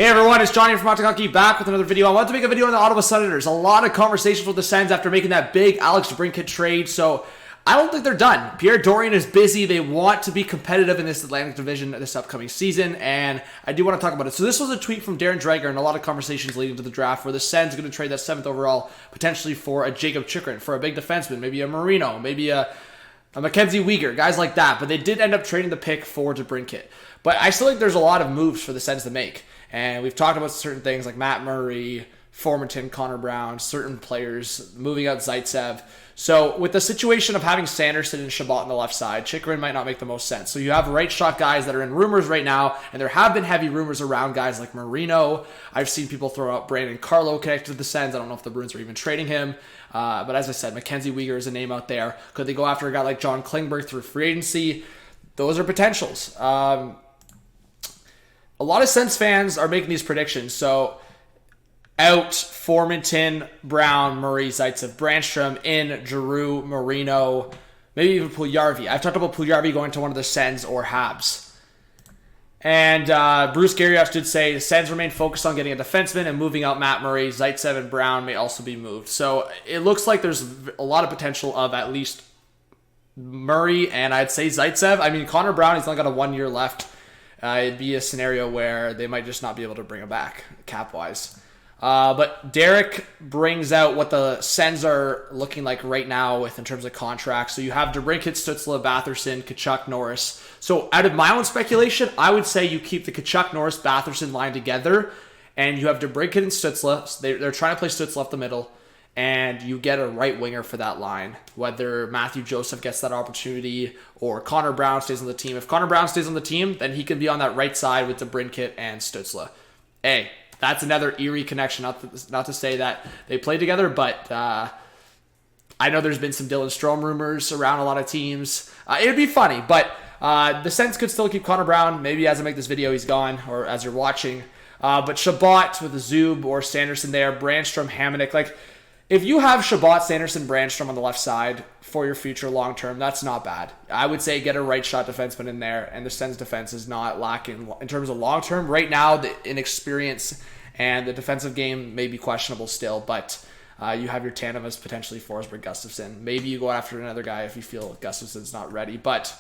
Hey everyone, it's Johnny from MCKAY back with another video. I wanted to make a video on the Ottawa Senators. A lot of conversations with the Sens after making that big Alex Debrincat trade, so I don't think they're done. Pierre Dorion is busy. They want to be competitive in this Atlantic Division this upcoming season, and I do want to talk about it. So this was a tweet from Darren Dreger and a lot of conversations leading to the draft where the Sens are going to trade that 7th overall potentially for a Jacob CHYCHRUN, for a big defenseman, maybe a Marino, maybe a Mackenzie Weegar, guys like that. But they did end up trading the pick for Debrincat. But I still think there's a lot of moves for the Sens to make. And we've talked about certain things like Matt Murray, Formanton, Connor Brown, certain players, moving out Zaitsev. So with the situation of having Sanderson and Chabot on the left side, CHYCHRUN might not make the most sense. So you have right shot guys that are in rumors right now, and there have been heavy rumors around guys like Marino. I've seen people throw out Brandon Carlo connected to the Sens. I don't know if the Bruins are even trading him. But as I said, Mackenzie Weegar is a name out there. Could they go after a guy like John Klingberg through free agency? Those are potentials. A lot of Sens fans are making these predictions. So out Formanton, Brown, Murray, Zaitsev, Brandstrom, in Giroux, Marino, maybe even Puljujarvi. I've talked about Puljujarvi going to one of the Sens or Habs. And Bruce Garrioch did say the Sens remain focused on getting a defenseman and moving out Matt Murray. Zaitsev and Brown may also be moved. So it looks like there's a lot of potential of at least Murray and I'd say Zaitsev. I mean, Connor Brown, he's only got a 1 year left. It'd be a scenario where they might just not be able to bring him back cap-wise. But Derek brings out what the Sens are looking like right now in terms of contracts. So you have Debrincat, Stützle, Batherson, Tkachuk, Norris. So out of my own speculation, I would say you keep the Tkachuk, Norris, Batherson line together, and you have Debrincat and Stützle. So they're trying to play Stützle up the middle, and you get a right winger for that line. Whether Matthew Joseph gets that opportunity or Connor Brown stays on the team. If Connor Brown stays on the team, then he can be on that right side with Debrincat and Stützle. Hey, that's another eerie connection. Not to say that they played together, but I know there's been some Dylan Strome rumors around a lot of teams. It would be funny, but the Sens could still keep Connor Brown. Maybe as I make this video, he's gone, or as you're watching. But Chabot with a Zub or Sanderson there, Brandstrom, Hamonic, like, if you have Chabot, Sanderson, Brandstrom on the left side for your future long-term, that's not bad. I would say get a right-shot defenseman in there, and the Sens defense is not lacking in terms of long-term. Right now, the inexperience and the defensive game may be questionable still, but you have your tandem as potentially Forsberg, Gustafsson. Maybe you go after another guy if you feel Gustafsson's not ready. But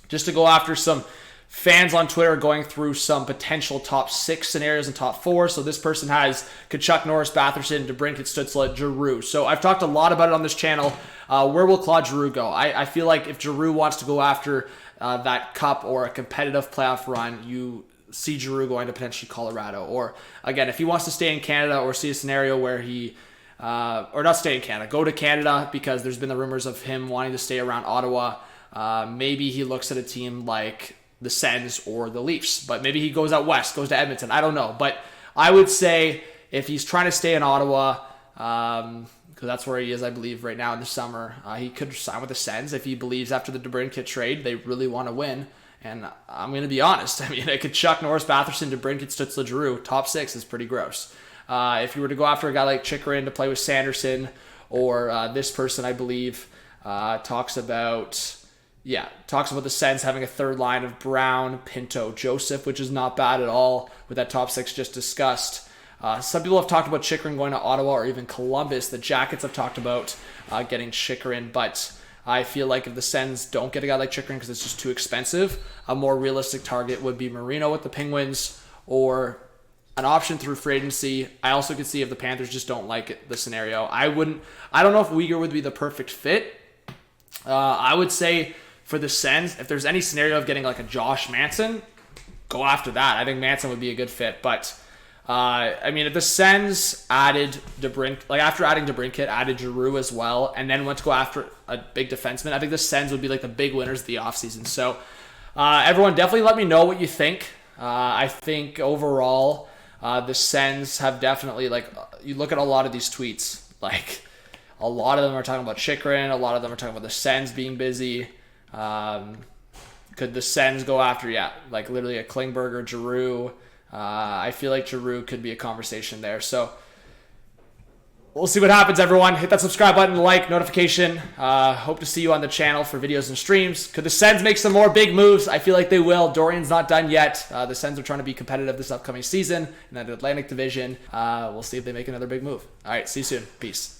just to go after some fans on Twitter going through some potential top 6 scenarios and top 4. So this person has Tkachuk, Norris, Batherson, Debrincat, Stützle, Giroux. So I've talked a lot about it on this channel. Where will Claude Giroux go? I feel like if Giroux wants to go after that cup or a competitive playoff run, you see Giroux going to potentially Colorado. Or again, if he wants to stay in Canada or see a scenario where he, or not stay in Canada, go to Canada because there's been the rumors of him wanting to stay around Ottawa. Maybe he looks at a team like the Sens or the Leafs, but maybe he goes out west, goes to Edmonton. I don't know, but I would say if he's trying to stay in Ottawa, because that's where he is, I believe, right now in the summer, he could sign with the Sens if he believes after the Debrincat trade they really want to win. And I'm going to be honest. I mean, I could Chuck Norris, Batherson, Debrincat, Stützle, Giroux. Top 6 is pretty gross. If you were to go after a guy like CHYCHRUN to play with Sanderson, or this person, I believe, talks about the Sens having a third line of Brown, Pinto, Joseph, which is not bad at all with that top 6 just discussed. Some people have talked about CHYCHRUN going to Ottawa or even Columbus. The Jackets have talked about getting CHYCHRUN, but I feel like if the Sens don't get a guy like CHYCHRUN because it's just too expensive, a more realistic target would be Marino with the Penguins or an option through free agency. I also could see if the Panthers just don't like it, the scenario. I don't know if Weegar would be the perfect fit. I would say for the Sens, if there's any scenario of getting like a Josh Manson, go after that. I think Manson would be a good fit. But, I mean, if the Sens added Debrincat, like after adding Debrincat, added Giroux as well, and then went to go after a big defenseman, I think the Sens would be like the big winners of the offseason. So, everyone, definitely let me know what you think. I think overall, the Sens have definitely, like, you look at a lot of these tweets, like, a lot of them are talking about CHYCHRUN, a lot of them are talking about the Sens being busy. Could the Sens go after, like literally a Klingberg or Giroux? I feel like Giroux could be a conversation there. So we'll see what happens, everyone. Hit that subscribe button, like, notification. Hope to see you on the channel for videos and streams. Could the Sens make some more big moves? I feel like they will. Dorian's not done yet. The Sens are trying to be competitive this upcoming season in that Atlantic Division. We'll see if they make another big move. All right, see you soon. Peace.